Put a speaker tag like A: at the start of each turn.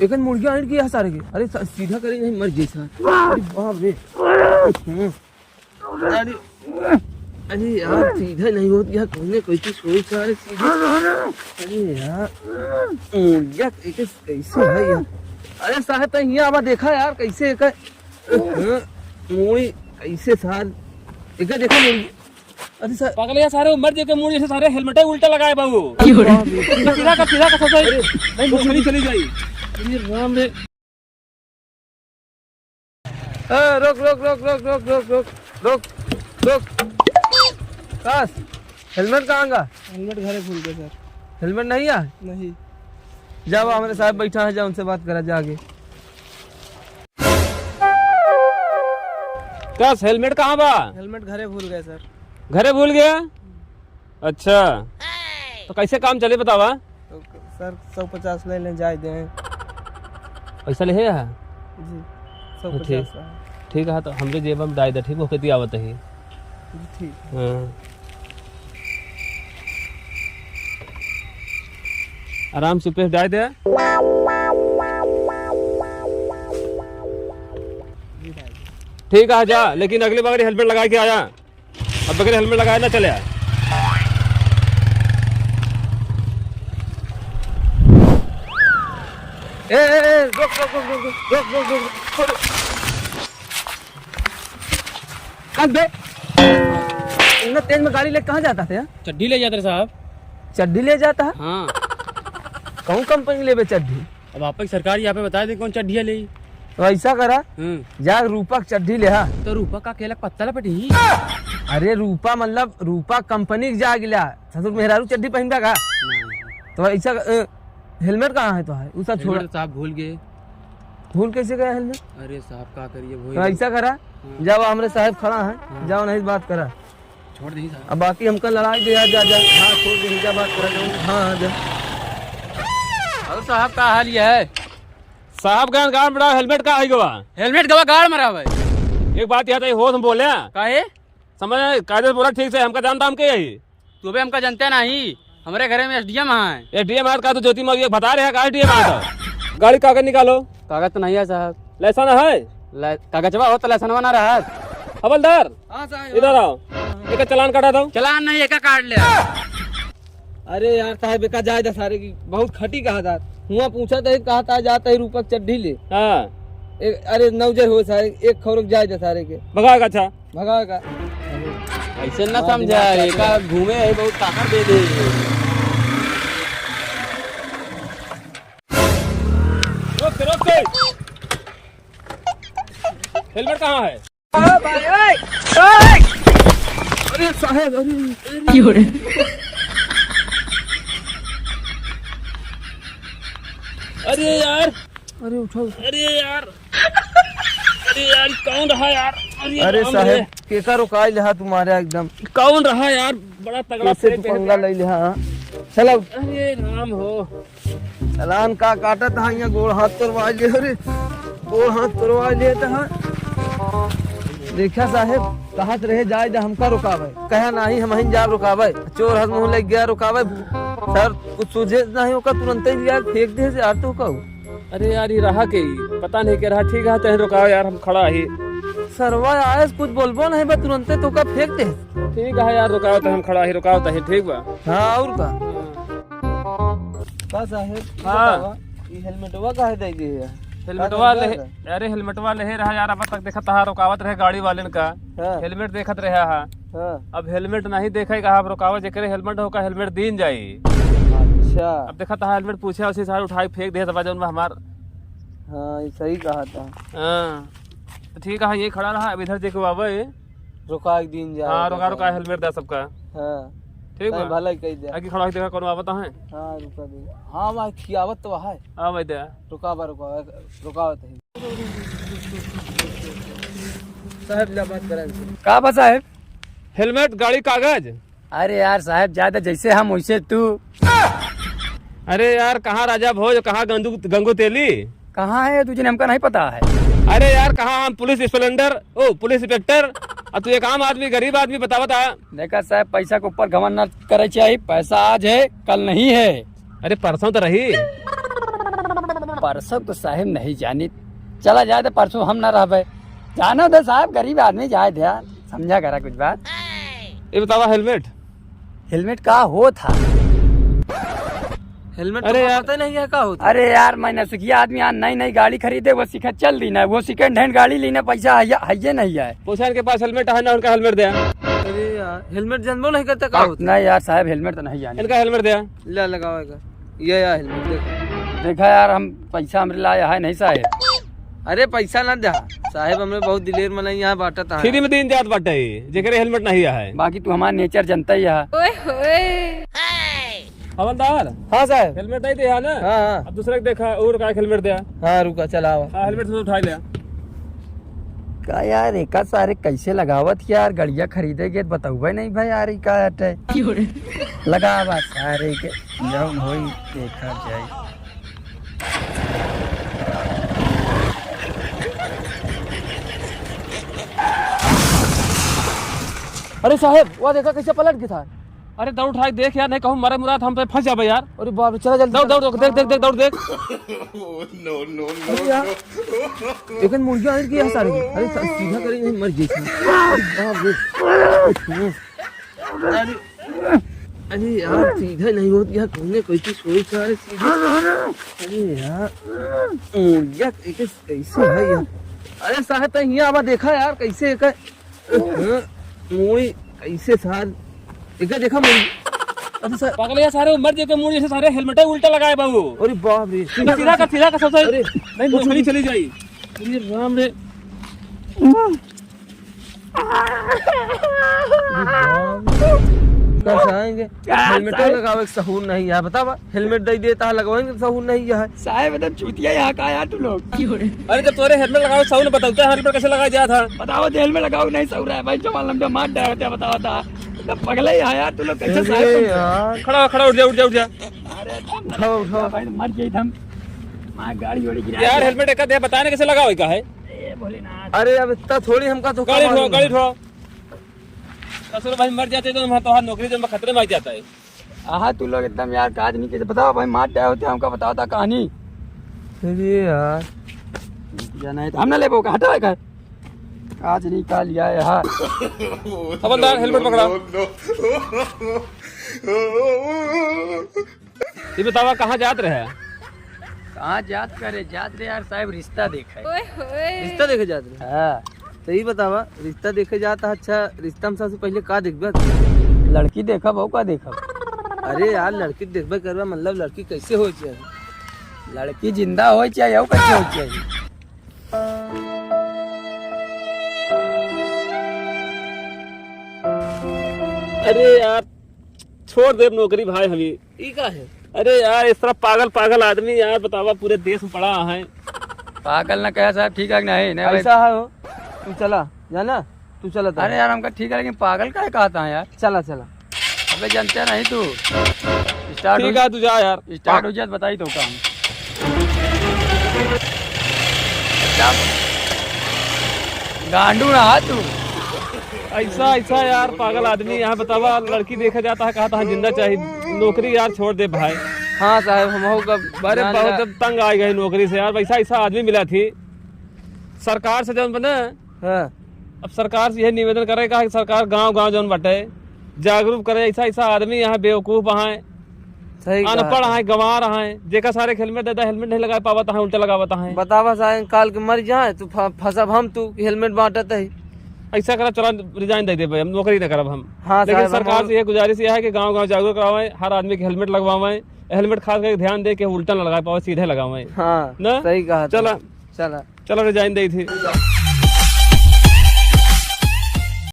A: एक मुर्गिया आने की सारे के। अरे सीधा करे नहीं मर जैसा। अरे बाप रे। अरे अरे यार सीधा नहीं होती यार, कोई कोई चीज सोच सारे सीधा। अरे यार मुर्गिया कैसे है यार। अरे साहब तो यहाँ आवा देखा यार कैसे एक मुड़ी कैसे सार एक देखो मुर्गी। अरे सर
B: पागल यार सारे उम्र देके मुड़ी से सारे हेलमेट उल्टा लगाए बाबू। सीधा का नहीं चली जाई। अरे राम रे।
A: रोक रोक रोक रोक रोक रोक रोक रोक रोक। बस हेलमेट कहाँ का?
B: हेलमेट घरे भूल गए सर।
A: हेलमेट नहीं है?
B: नहीं।
A: जाओ हमारे साहब बैठा है, जाओ उनसे बात करा जाके।
B: बस हेलमेट कहाँ बा?
A: हेलमेट घरे भूल गए सर।
B: घरे भूल गया? अच्छा तो कैसे काम चले बतावा?
A: तो सर 150 ले लें जाए दें।
B: पैसा ले है
A: जी 150।
B: ठीक है तो हमरे जेब में दाई दे। ठीक हो कितनी आवत है?
A: ठीक।
B: हाँ आराम से पे डाल दे। ठीक है जा, लेकिन अगली बार हेलमेट लगा के आया। अब बगैर हेलमेट लगाए ना चले।
A: रोक रोक रोक रोक रोक रोक रोक रोक। इतना तेज में गाड़ी ले कहाँ जाता था?
B: चड्डी ले जाते साहब।
A: चड्डी ले जाता है?
B: हाँ
A: कौन कंपनी ले चड्डी?
B: अब आप सरकार यहाँ पे बता दे कौन चड्डी ले।
A: तो ऐसा करा जा रूपा चड्डी ले। हाँ
B: तो रूपा का केला पत्ता लपटी।
A: अरे रूपा मतलब रूपा कंपनी जा गिला ससुर मेहरारू चड्डी पहनता का? तो ऐसा हेलमेट कहाँ है? तो है वो सब छोड़
B: साहब भूल गए।
A: भूल कैसे गया हेलमेट?
B: अरे साहब क्या करिए
A: तो ऐसा करा जाओ हमारे साहब खड़ा है, जाओ नहीं बात करा।
B: छोड़ दी साहब।
A: अब बाकी हमका लड़ाई दे जा जा। हाँ छोड़ दे जा बात करा जाऊँ। हाँ जा।
B: और साहब का हाल ये है? साहब का गाड़ मरा हेलमेट का है गवा। हेलमेट गवा गाड़ मरा भाई। एक बात याद है हो हम बोले काहे समझ कायदे बोला ठीक से। हमका जानता हम के यही तू भी हमका जानते नहीं। हमारे घर में एसडीएम है। एसडीएम है का तो ज्योति मौर्य बता रहे हैं का एसडीएम है। तो गाड़ी कागज निकालो। कागज तो नहीं है साहब। लाइसेंस है? कागजवा हो तो लाइसेंस बना रहा है। हवलदार इधर आओ, एक चालान काटा दो। चालान नहीं एक काट ले।
A: अरे यार साहब एक जाए था सारे की बहुत खटी कहा था। हुआ पूछा था कहा था जाता है रूपक चड्डी ले।
B: हाँ
A: अरे नौजर हो सारे एक खौरक जाए था सारे के
B: भगाएगा। अच्छा
A: भगाएगा
B: ऐसे ना समझा एक घूमे है बहुत ताकत दे दे। रोक रोक हेलमेट कहाँ है?
A: अरे साहब अरे
B: अरे यार
A: अरे उठो।
B: अरे यार कौन रहा यार?
A: अरे साहब केका रुकाई ले तुम्हारे एकदम
B: कौन रहा यार? बड़ा तगड़ा
A: से पंगा ले ले। हाँ चलो।
B: अरे राम हो
A: चालान का काटा था यहाँ गोड़ हाथ तोड़वा ले। अरे गोड़ हाथ तोड़वा ले था। देखा साहब कहत रहे जाए जा हमका रुकावे कहा नहीं हम ही जा रुकावे। चोर हद मुँह लग गया रुकावे सर कुछ सूझे नहीं होगा तुरंत ही यार फेंक दे से आते हो।
B: अरे यार ये रहा के पता नहीं क्या रहा। ठीक है चाहे रुकाओ यार हम खड़ा ही।
A: सरवा आए कुछ बोलबो नहीं बा तुरंत तो का फेंक दे।
B: ठीक है यार रुकाओ तो हम खड़ा ही रुकाओ तो ठीक बा।
A: हाँ और का बस साहब।
B: हाँ
A: ये हेलमेटवा काहे दे गई है?
B: हेलमेटवा ले। अरे हेलमेटवा ले रहा यार। अब तक देखा था रुकावत रहे गाड़ी वाले का। हेलमेट देखत रहे। अब हेलमेट नहीं देखे कहा रुकावत जेकरे हेलमेट होगा हेलमेट दीन जाई।
A: अच्छा
B: अब देखा था हेलमेट पूछे उसी सारे उठाई फेंक दिया था जौन हमार।
A: हाँ ये सही कहा था।
B: हाँ तो ठीक है ये खड़ा रहा। अब इधर देखो बाबा
A: रुका एक दिन जा।
B: हाँ रुका रुका हेलमेट दे सबका।
A: हाँ
B: ठीक है
A: भला कह दे।
B: आगे खड़ा देखा कौन आवत है।
A: हाँ रुका दे। हाँ भाई खियावत तो है।
B: हाँ भाई दे
A: रुकावत है साहब ला बात करें
C: का बा साहब?
B: हेलमेट गाड़ी कागज।
C: अरे यार साहब ज्यादा जैसे हम वैसे तू।
B: अरे यार कहाँ राजा भोज कहाँ गंगू तेली
C: कहाँ है तुझे? हमका नहीं पता है।
B: अरे यार कहाँ हम पुलिस स्प्लेंडर ओ पुलिस इंस्पेक्टर। अब तू एक आम आदमी गरीब आदमी बता बता।
C: देखा साहब पैसा के ऊपर घमंड न करे चाहिए। पैसा आज है कल नहीं है।
B: अरे परसों तो रही।
C: परसों तो साहब नहीं जानी, चला जाए तो परसों हम ना रह जाना तो साहब, गरीब आदमी जाए ध्यान समझा करा कुछ बात।
B: ये बतावा हेलमेट
C: हेलमेट का हो था?
A: हेलमेट
B: अरे
A: तो
B: यार।
A: पता नहीं है का होता।
C: अरे यार मैंने सुखिया आदमी यहाँ नई नई गाड़ी खरीदे, वो सीखा चल दी ना, वो सेकंड हैंड गाड़ी लीना पैसा है नहीं है।
B: पूछा इनके पास हेलमेट है ना, उनका हेलमेट दिया।
A: अरे यार हेलमेट जानबो नहीं करता का होता।
C: नहीं यार साहब हेलमेट तो नहीं जाने।
B: इनका हेलमेट दिया।
A: ला लगावेगा ये यार हेलमेट देखो।
C: देखा यार हम पैसा हमरे लाया है नहीं साहब।
A: अरे पैसा ना दे साहेब, हमने बहुत दिलेर मन यहाँ बांटा था।
B: फ्री में दिन जात बाटे जेकरे हेलमेट नहीं है।
C: बाकी तू हमारा नेचर जनता ही है।
B: हवलदार
A: हाँ साहब।
B: हेलमेट नहीं दिया ना।
A: हाँ हाँ
B: अब दूसरे को देखा और का हेलमेट दिया।
A: हाँ रुका चलावा।
B: हाँ हेलमेट से उठा लिया।
C: का यार एक सारे कैसे लगावत यार, गड़िया खरीदेगे तो बताऊबे नहीं भाई यार का हटे लगावा सारे के जब होई देखा जाए।
A: अरे साहब वहाँ देखा कैसे पलट गया था।
B: अरे दौड़ उठा के देख यार, नहीं कहूँ मरे मुराद हम पे फंस जाबे यार।
A: अरे बाप रे चला जल्दी
B: दौड़ दौड़ देख देख देख दौड़ देख।
A: अरे यार लेकिन मुर्गियाँ आ गई सारे की। अरे सीधा करी नहीं मर गई थी। अरे बाप रे। अरे अरे यार सीधा नहीं होती यार, तुमने कोई चीज सोई सारे सीधे। अरे यार मुर्गियाँ कैसे है यार। अरे साहब तो यहाँ आवा देखा यार कैसे एक मुड़ी कैसे सार एक देखा मुड़ी। अरे सर
B: पागल यार, सारे मर जाते मुड़ जैसे सारे हेलमेट उल्टा लगाए बाबू।
A: अरे बाप रे।
B: सीधा का सबसे
A: अरे
B: नहीं नौकरी चली जाई। अरे राम रे।
A: आएंगे हेलमेट लगावे सहूर नहीं है। बतावा हेलमेट दे देता लगवाएंगे सहूर नहीं है।
C: साहब एकदम चूतिया यहाँ का यार तू लोग।
B: अरे जब तोरे हेलमेट लगाओ सौ ने बताते हैं हेलमेट कैसे लगाया जाता था।
C: बताओ तेल में लगाओ नहीं सह रहा है भाई, जो मालूम जो मार डाल होता बताओ था पगला ही है यार तू लोग कैसे
A: अरे
C: साहब।
A: यार
B: खड़ा खड़ा उठ जा उठ जा उठ जा।
C: अरे
A: उठाओ उठाओ।
C: भाई मर गई हम मां गाड़ी वाड़ी गिरा
B: यार हेलमेट एक दे बताने कैसे लगाओ का है।
C: ए भोलेनाथ।
A: अरे अब इतना थोड़ी हमका तो
B: गाड़ी उठाओ गाड़ी उठाओ। असुर भाई मर जाते तो हम तो नौकरी जो खतरे में आ जाता है।
C: आहा तू लोग एकदम यार काज नहीं कैसे बताओ भाई मार डाल होते हमका बताओ था कहानी।
A: अरे यार
C: या नहीं तो हम ना ले का हटा है आज नहीं का लिया है यार।
B: हवलदार हेलमेट पकड़ाओ। ये बतावा कहाँ जात रहे।
C: कहाँ जात करे जात रे यार साहब, रिश्ता देखा है।
A: रिश्ता देखे जाते हैं।
C: हाँ
A: सही बतावा रिश्ता देखे जाता। अच्छा रिश्ता में सबसे पहले का देखबे।
C: लड़की देखा बहु का देखा।
A: अरे यार लड़की देखबे करबा मतलब लड़की कैसे हो चाहिए।
C: लड़की जिंदा हो चाहिए कैसे हो चाहिए।
B: अरे यार छोड़ दे नौकरी भाई हमी।
A: ई का है।
B: अरे यार इस तरह पागल पागल आदमी यार बतावा पूरे देश में पड़ा है।
C: पागल ना कहा साहब ठीक है कि नहीं नहीं भाई।
A: ऐसा है हो तू चला जाना तू चला था।
C: अरे यार हमका ठीक है लेकिन पागल का कहता है यार।
A: चला चला।
C: अबे जानते नहीं तू स्टार्ट
B: ठीक है तू जा यार।
C: स्टार्ट हो जाए बताई तो काम। गांडू रहा तू।
B: ऐसा ऐसा यार पागल आदमी यहाँ बतावा लड़की देखा जाता है कहा था जिंदा चाहिए नौकरी यार छोड़ दे भाई।
A: हाँ साहब हम हो
B: अरे बहुत तंग आ गई नौकरी से यार। ऐसा ऐसा आदमी मिला थी सरकार से जौन बना।
A: हाँ
B: अब सरकार से यह निवेदन करेगा कि सरकार गांव गांव जौन बटे जागरूक करे। ऐसा ऐसा आदमी यहाँ बेवकूफ है
A: सही
B: अनपढ़ है गंवार है जेका सारे हेलमेट देता हेलमेट नहीं लगा पावता है उल्टा लगावता है।
A: बतावा साहब काल के मर जाए तू फंसब हम तू हेलमेट बांटत है।
B: ऐसा करा चला रिजाइन दे दे भाई हम नौकरी न करब हम।
A: हाँ
B: लेकिन
A: साहब,
B: सरकार से यह गुजारिश यह है कि गांव गांव जागरूक करावे हर आदमी के हेलमेट लगवावे। हेलमेट खास करके ध्यान दे के उल्टा न लगा पावे सीधे लगावे
A: हाँ
B: ना।
A: सही कहा।
B: चला
A: चला
B: चला रिजाइन दी थी।